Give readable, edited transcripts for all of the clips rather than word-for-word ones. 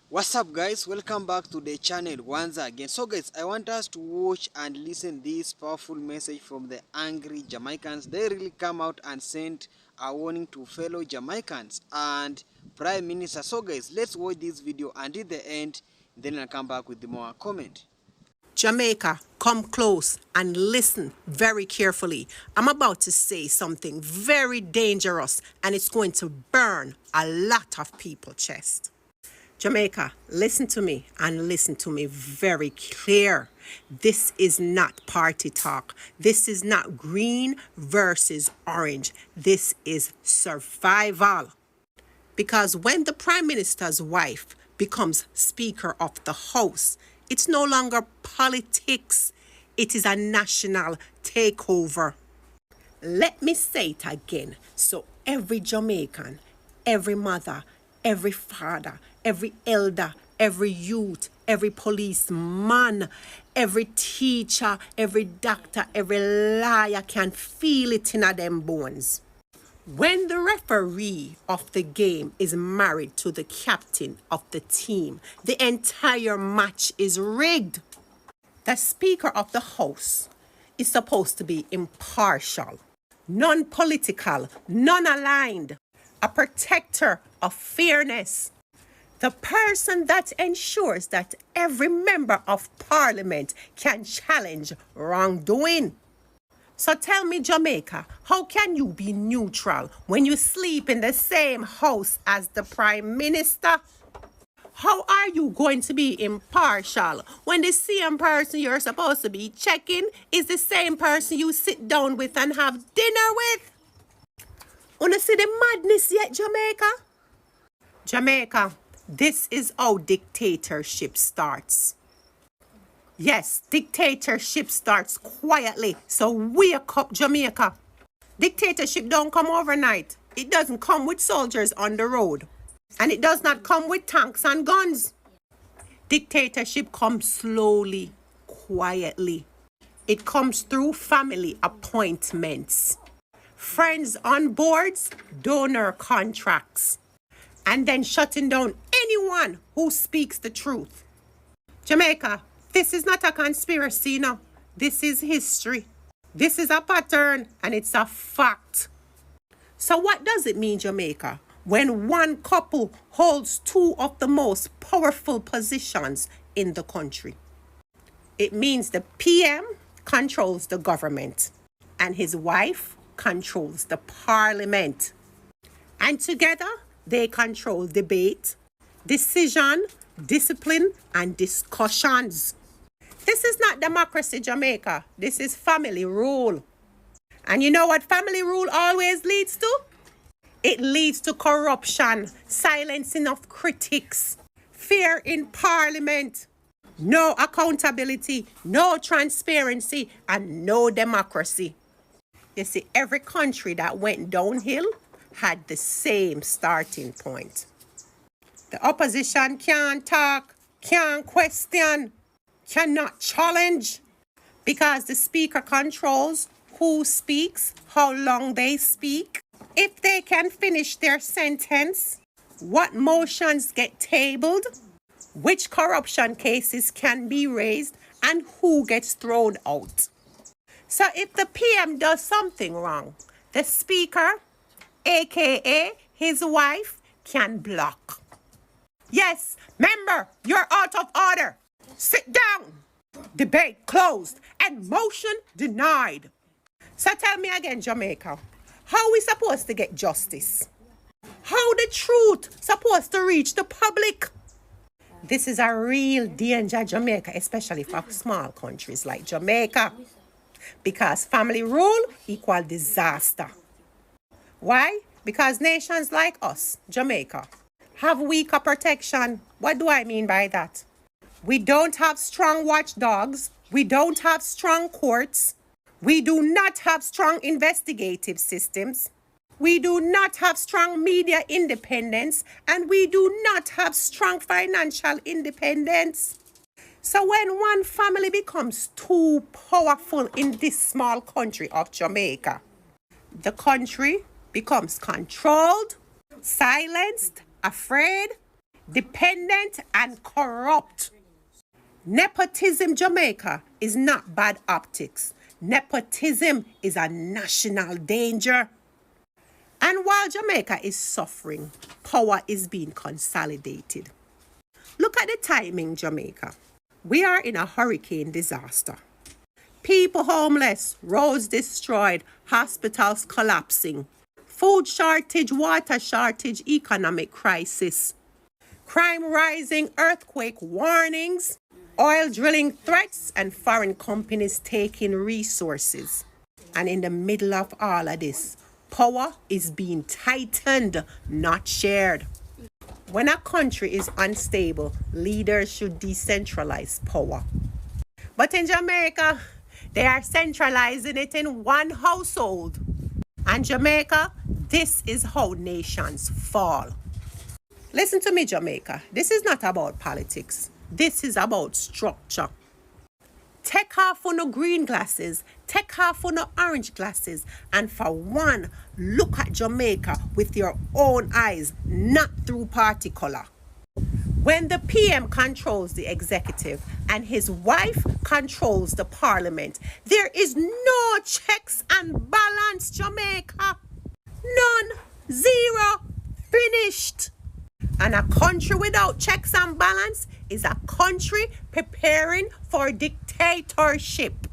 What's up guys, welcome back to the channel once again. So guys, I want us to watch and listen this powerful message from the angry Jamaicans. They really come out and sent a warning to fellow Jamaicans and Prime Minister. So guys, let's watch this video and at the end then I'll come back with the more comment. Jamaica, come close and listen very carefully. I'm about to say something very dangerous and it's going to burn a lot of people's chest. Jamaica, listen to me and listen to me very clear. This is not party talk. This is not green versus orange. This is survival. Because when the Prime Minister's wife becomes Speaker of the House, it's no longer politics. It is a national takeover. Let me say it again so every Jamaican, every mother, every father, every elder, every youth, every policeman, every teacher, every doctor, every lawyer can feel it in them bones. When the referee of the game is married to the captain of the team, the entire match is rigged. The Speaker of the House is supposed to be impartial, non-political, non-aligned, a protector of fairness, the person that ensures that every member of parliament can challenge wrongdoing. So tell me, Jamaica, how can you be neutral when you sleep in the same house as the Prime Minister? How are you going to be impartial when the same person you're supposed to be checking is the same person you sit down with and have dinner with? Wanna see the madness yet, Jamaica? Jamaica, this is how dictatorship starts. Yes, dictatorship starts quietly, so wake up, Jamaica. Dictatorship don't come overnight. It doesn't come with soldiers on the road. And it does not come with tanks and guns. Dictatorship comes slowly, quietly. It comes through family appointments, friends on boards, donor contracts, and then shutting down anyone who speaks the truth. Jamaica, this is not a conspiracy, no. This is history. This is a pattern and it's a fact. So what does it mean, Jamaica, when one couple holds two of the most powerful positions in the country? It means the PM controls the government and his wife controls the parliament. And together they control debate, decision, discipline, and discussions. This is not democracy, Jamaica. This is family rule. And you know what family rule always leads to? It leads to corruption, silencing of critics, fear in parliament, no accountability, no transparency, and no democracy. You see, every country that went downhill had the same starting point. The opposition can't talk, can't question, cannot challenge, because the speaker controls who speaks, how long they speak, if they can finish their sentence, what motions get tabled, which corruption cases can be raised, and who gets thrown out. So if the PM does something wrong, the speaker, aka his wife, can block. Yes, member, you're out of order. Sit down. Debate closed and motion denied. So tell me again, Jamaica, how are we supposed to get justice? How the truth supposed to reach the public? This is a real danger, Jamaica, especially for small countries like Jamaica, because family rule equal disaster. Why? Because nations like us, Jamaica, have weaker protection. What do I mean by that? We don't have strong watchdogs. We don't have strong courts. We do not have strong investigative systems. We do not have strong media independence. And we do not have strong financial independence. So when one family becomes too powerful in this small country of Jamaica, the country becomes controlled, silenced, afraid, dependent and corrupt. Nepotism Jamaica is not bad optics. Nepotism is a national danger. And while Jamaica is suffering, power is being consolidated. Look at the timing, Jamaica. We are in a hurricane disaster. People homeless, roads destroyed, hospitals collapsing, food shortage, water shortage, economic crisis, crime rising, earthquake warnings, oil drilling threats, and foreign companies taking resources. And in the middle of all of this, power is being tightened, not shared. When a country is unstable, leaders should decentralize power. But in Jamaica, they are centralizing it in one household. And Jamaica, this is how nations fall. Listen to me, Jamaica. This is not about politics. This is about structure. Take off on the green glasses, take off on the orange glasses, and for one, look at Jamaica with your own eyes, not through party color. When the PM controls the executive and his wife controls the parliament, there is no checks and balance, Jamaica. None. Zero. Finished. And a country without checks and balance is a country preparing for dictatorship.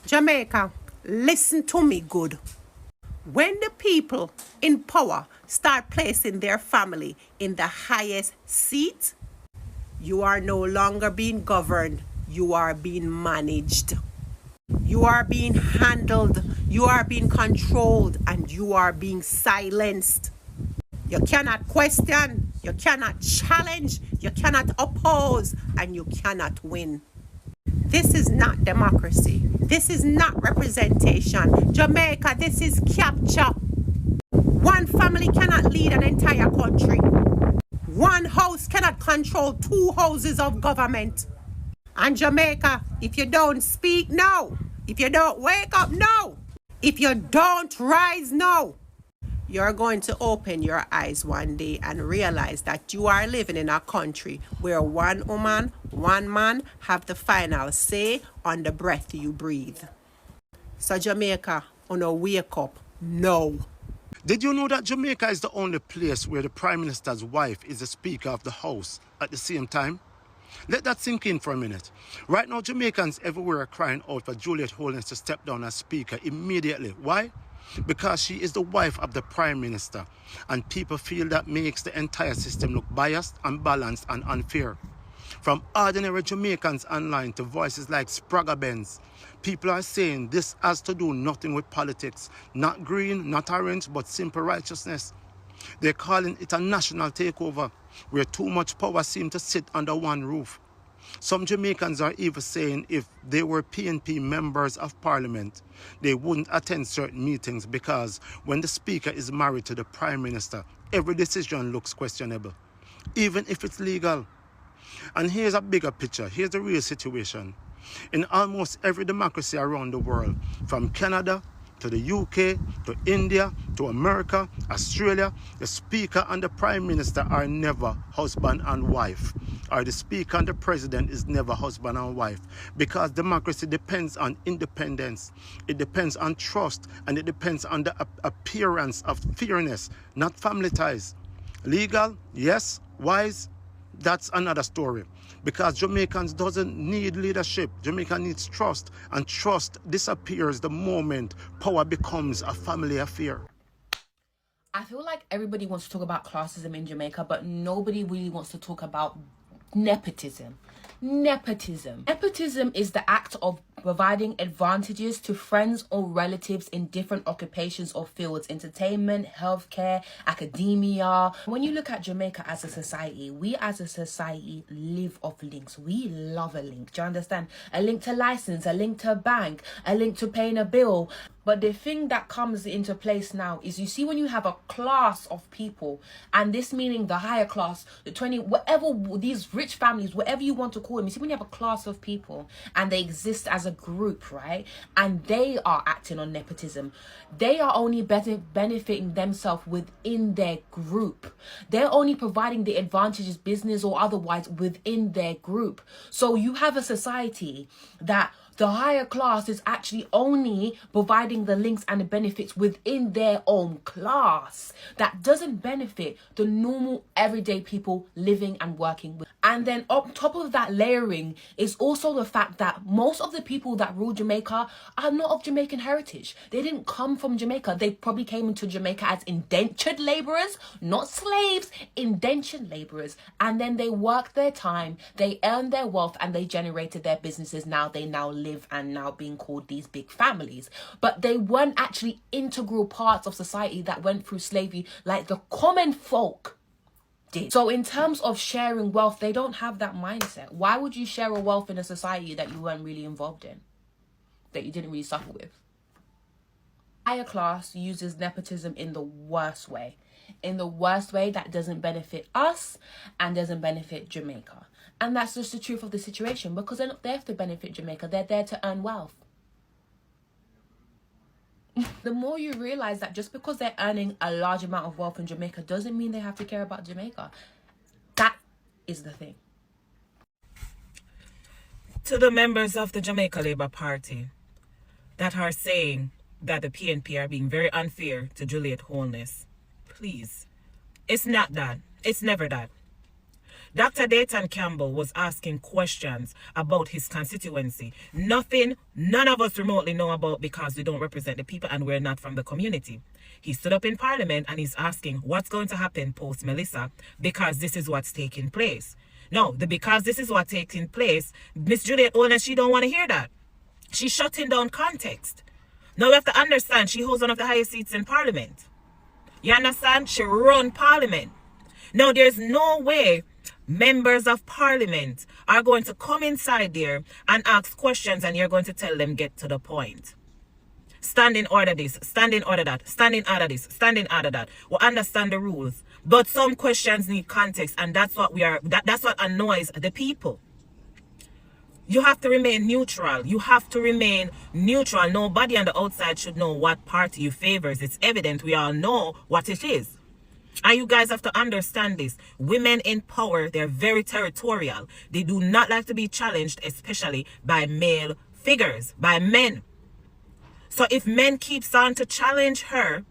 Jamaica, listen to me good. When the people in power start placing their family in the highest seat, you are no longer being governed, you are being managed. You are being handled, you are being controlled, and you are being silenced. You cannot question, you cannot challenge, you cannot oppose, and you cannot win. This is not democracy. This is not representation. Jamaica, this is capture. One family cannot lead an entire country. One house cannot control two houses of government. And Jamaica, if you don't speak, no. If you don't wake up, no. If you don't rise, no. You're going to open your eyes one day and realize that you are living in a country where one woman, one man have the final say on the breath you breathe. So Jamaica, wake up now. Did you know that Jamaica is the only place where the Prime Minister's wife is the Speaker of the House at the same time? Let that sink in for a minute. Right now, Jamaicans everywhere are crying out for Juliet Holness to step down as Speaker immediately. Why? Because she is the wife of the Prime Minister, and people feel that makes the entire system look biased, unbalanced, and unfair. From ordinary Jamaicans online to voices like Spragga Benz, people are saying this has to do nothing with politics, not green, not orange, but simple righteousness. They're calling it a national takeover, where too much power seems to sit under one roof. Some Jamaicans are even saying if they were PNP members of parliament, they wouldn't attend certain meetings because when the speaker is married to the prime minister, every decision looks questionable, even if it's legal. And here's a bigger picture. Here's the real situation. In almost every democracy around the world, from Canada to the UK, to India, to America, Australia, the speaker and the prime minister are never husband and wife. Or the speaker and the president is never husband and wife. Because democracy depends on independence. It depends on trust. And it depends on the appearance of fairness, not family ties. Legal? Yes. Wise? That's another story. Because Jamaicans doesn't need leadership. Jamaica needs trust. And trust disappears the moment power becomes a family affair. I feel like everybody wants to talk about classism in Jamaica, but nobody really wants to talk about nepotism. Nepotism is the act of providing advantages to friends or relatives in different occupations or fields: entertainment, healthcare, academia. When you look at Jamaica as a society, we as a society live off links. We love a link. Do you understand? A link to license, a link to a bank, a link to paying a bill. But the thing that comes into place now is, you see, when you have a class of people, and this meaning the higher class, the 20, whatever, these rich families, whatever you want to call them, you see, when you have a class of people and they exist as a group, right? And they are acting on nepotism. They are only benefiting themselves within their group. They're only providing the advantages, business or otherwise, within their group. So you have a society that the higher class is actually only providing the links and the benefits within their own class. That doesn't benefit the normal everyday people living and working with. And then on top of that layering is also the fact that most of the people that rule Jamaica are not of Jamaican heritage. They didn't come from Jamaica. They probably came into Jamaica as indentured laborers, not slaves, indentured laborers. And then they worked their time, they earned their wealth, and they generated their businesses. They now live and now being called these big families. But they weren't actually integral parts of society that went through slavery like the common folk did. So in terms of sharing wealth, they don't have that mindset. Why would you share a wealth in a society that you weren't really involved in, that you didn't really suffer with? Higher class uses nepotism in the worst way. In the worst way that doesn't benefit us and doesn't benefit Jamaica. And that's just the truth of the situation, because they're not there to benefit Jamaica. They're there to earn wealth. The more you realize that just because they're earning a large amount of wealth in Jamaica doesn't mean they have to care about Jamaica. That is the thing. To the members of the Jamaica Labour Party that are saying that the PNP are being very unfair to Juliet Holness, please, it's not that. It's never that. Dr. Dayton Campbell was asking questions about his constituency. Nothing none of us remotely know about, because we don't represent the people and we're not from the community. He stood up in Parliament and he's asking what's going to happen post Melissa, because this is what's taking place. No, because this is what's taking place, Miss Juliet Holness, she don't want to hear that. She's shutting down context. Now we have to understand, she holds one of the highest seats in Parliament. You understand? She run Parliament. Now there's no way members of Parliament are going to come inside there and ask questions and you're going to tell them get to the point. Stand in order this, stand in order that, stand in order this, stand in order that. We understand the rules, but some questions need context, and that's what that's what annoys the people. You have to remain neutral. You have to remain neutral. Nobody on the outside should know what party you favors. It's evident. We all know what it is. And you guys have to understand this. Women in power, they're very territorial. They do not like to be challenged, especially by male figures, by men. So if men keeps on to challenge her,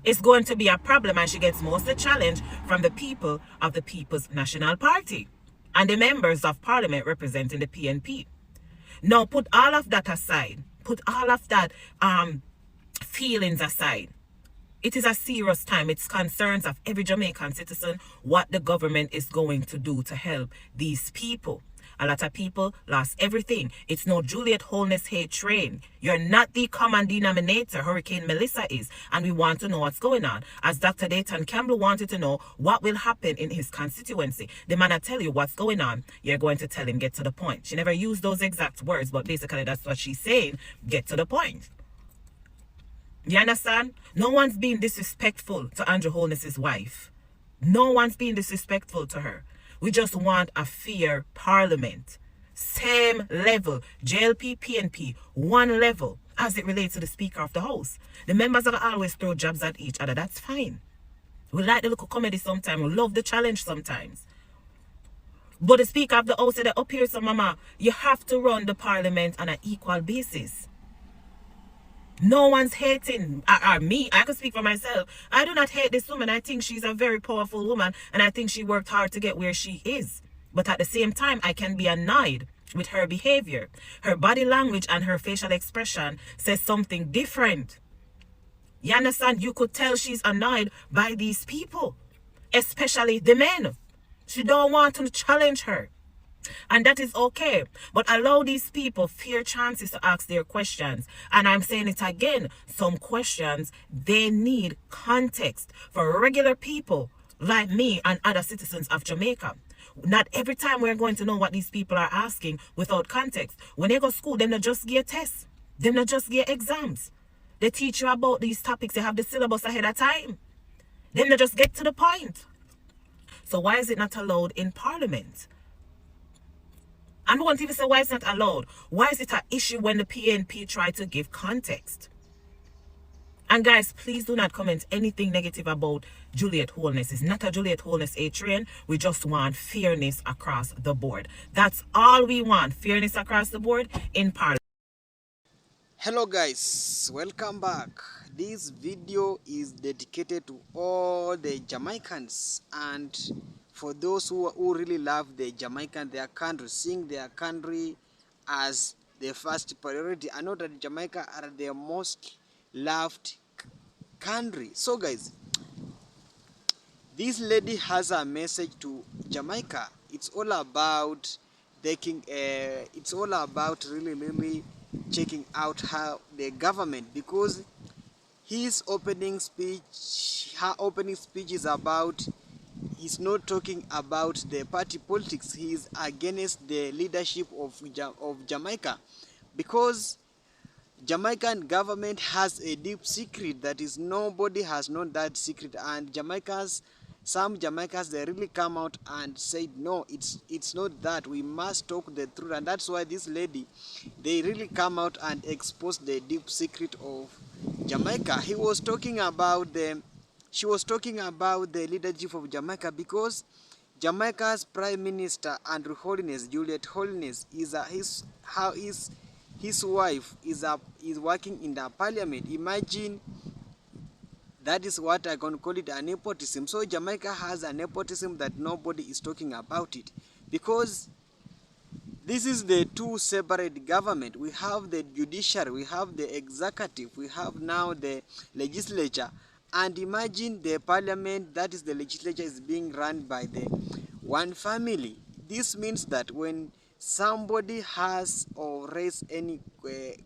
it's going to be a problem, and she gets most of the challenge from the people of the People's National Party and the members of Parliament representing the PNP. Now put all of that aside. Put all of that feelings aside. It is a serious time. It's concerns of every Jamaican citizen what the government is going to do to help these people. A lot of people lost everything. It's no Juliet Holness hate train. You're not the common denominator. Hurricane Melissa is. And we want to know what's going on. As Dr. Dayton Campbell wanted to know what will happen in his constituency. The man will tell you what's going on. You're going to tell him, get to the point. She never used those exact words, but basically that's what she's saying. Get to the point. You understand? No one's being disrespectful to Andrew Holness's wife. No one's being disrespectful to her. We just want a fair parliament. Same level. JLP, PNP, one level as it relates to the Speaker of the House. The members will always throw jabs at each other. That's fine. We like the look of comedy sometimes. We love the challenge sometimes. But the Speaker of the House said, up here, so mama, you have to run the parliament on an equal basis. No one's hating me. I can speak for myself. I do not hate this woman. I think she's a very powerful woman, and I think she worked hard to get where she is. But at the same time, I can be annoyed with her behavior. Her body language and her facial expression says something different. You understand? You could tell she's annoyed by these people, especially the men. She don't want to challenge her. And that is okay. But allow these people fair chances to ask their questions. And I'm saying it again. Some questions, they need context for regular people like me and other citizens of Jamaica. Not every time we're going to know what these people are asking without context. When they go to school, they not just get tests. They not just get exams. They teach you about these topics. They have the syllabus ahead of time. They not just get to the point. So why is it not allowed in Parliament? And won't even say why it's not allowed. Why is it an issue when the PNP try to give context? And guys, please do not comment anything negative about Juliet Holness. It's not a Juliet Holness A train. We just want fairness across the board. That's all we want. Fairness across the board in Parliament. Hello guys, welcome back. This video is dedicated to all the Jamaicans and for those who really love the Jamaican, their country, seeing their country as the first priority. I know that Jamaica are the most loved country. So guys, this lady has a message to Jamaica. It's all about taking it's all about really checking out how the government, because his opening speech, her opening speech is about, he's not talking about the party politics. He is against the leadership of Jamaica, because Jamaican government has a deep secret that is nobody has known that secret, and some Jamaicans, they really come out and said no, it's not that, we must talk the truth. And that's why this lady, they really come out and expose the deep secret of Jamaica. She was talking about the leadership of Jamaica, because Jamaica's Prime Minister Andrew Holness, Juliet Holness, his wife is working in the parliament. Imagine, that is what I can call it, a nepotism. So Jamaica has a nepotism that nobody is talking about it, because this is the two separate government. We have the judiciary, we have the executive, we have now the legislature, and imagine the parliament, that is the legislature, is being run by the one family. This means that when somebody has or raise any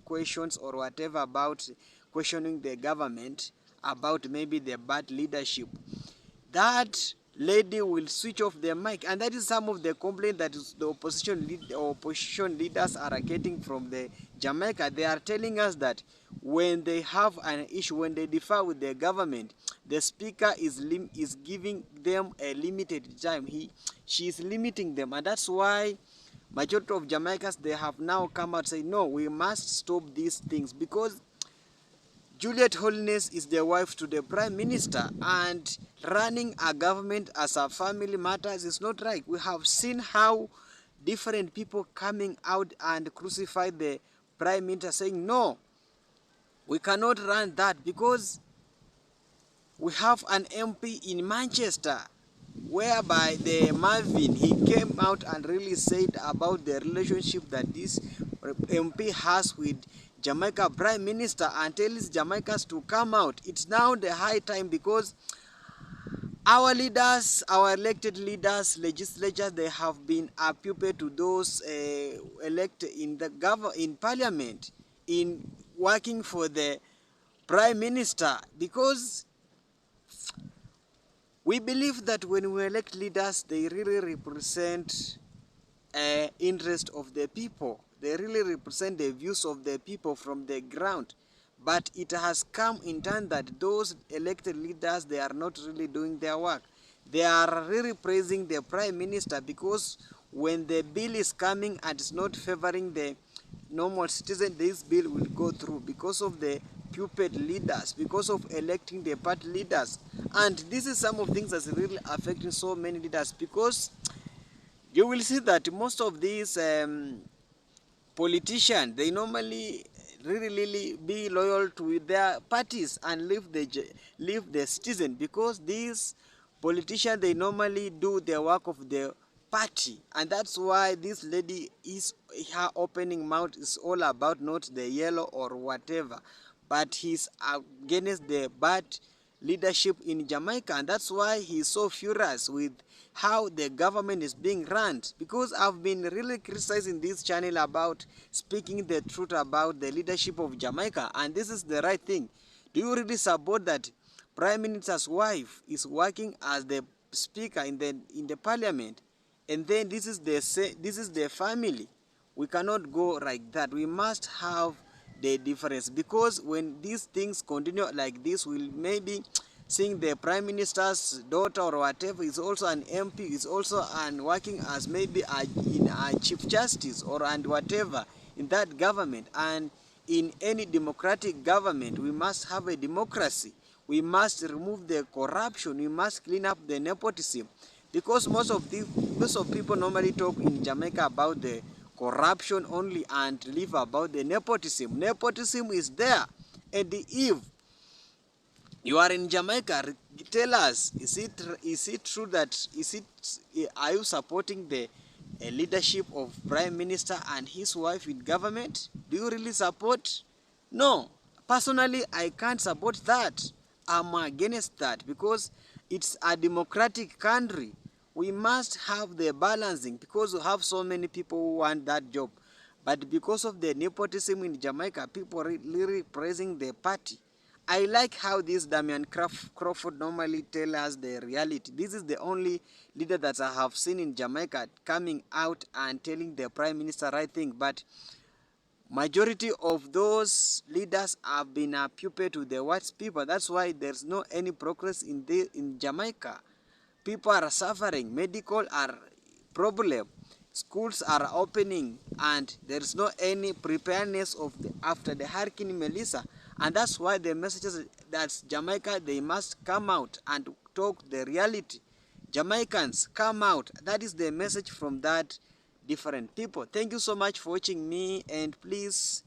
questions or whatever about questioning the government about maybe the bad leadership, that lady will switch off their mic. And that is some of the complaint that the opposition leaders are getting from the Jamaica. They are telling us that when they have an issue, when they differ with the government, the speaker is giving them a limited time. She is limiting them, and that's why majority of Jamaicans, they have now come out and say no, we must stop these things, because Juliet Holness is the wife to the Prime Minister, and running a government as a family matters is not right. We have seen how different people coming out and crucify the Prime Minister, saying no, we cannot run that, because we have an MP in Manchester whereby the Marvin, he came out and really said about the relationship that this MP has with Jamaica Prime Minister, and tells Jamaicans to come out. It's now the high time, because our leaders, our elected leaders, legislatures, they have been a puppet to those elected in in parliament, in working for the Prime Minister, because we believe that when we elect leaders, they really represent interest of the people. They really represent the views of the people from the ground. But it has come in turn that those elected leaders, they are not really doing their work. They are really praising the Prime Minister, because when the bill is coming and it's not favoring the normal citizen, this bill will go through, because of the puppet leaders, because of electing the party leaders. And this is some of things that's really affecting so many leaders, because you will see that most of these politicians, they normally really be loyal to their parties and leave the citizen, because these politicians, they normally do the work of the party. And that's why this lady, her opening mouth is all about not the yellow or whatever, but he's against the bad leadership in Jamaica. And that's why he's so furious with how the government is being run, because I've been really criticizing this channel about speaking the truth about the leadership of Jamaica, and this is the right thing. Do you really support that Prime Minister's wife is working as the speaker in the parliament, and then this is the family? We cannot go like that. We must have the difference, because when these things continue like this, will maybe seeing the prime minister's daughter or whatever is also an MP, is also working as maybe in a chief justice or and whatever in that government. And in any democratic government, we must have a democracy. We must remove the corruption. We must clean up the nepotism, because most of people normally talk in Jamaica about the corruption only and leave about the nepotism. Nepotism is there, and if you are in Jamaica, tell us, is it true that are you supporting the leadership of Prime Minister and his wife in government? Do you really support? No. Personally, I can't support that. I'm against that, because it's a democratic country. We must have the balancing, because we have so many people who want that job. But because of the nepotism in Jamaica, people are really praising the party. I like how this Damian Crawford normally tell us the reality. This is the only leader that I have seen in Jamaica coming out and telling the prime minister right thing. But majority of those leaders have been a pupil to the white people. That's why there's no any progress in Jamaica. People are suffering. Medical are problem. Schools are opening, and there's no any preparedness of after the Hurricane Melissa. And that's why the messages that Jamaica, they must come out and talk the reality. Jamaicans, come out. That is the message from that different people. Thank you so much for watching me, and please,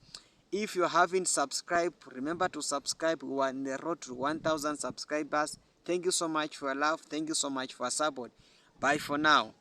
if you haven't subscribed, remember to subscribe. We are on the road to 1,000 subscribers. Thank you so much for your love. Thank you so much for support. Bye for now.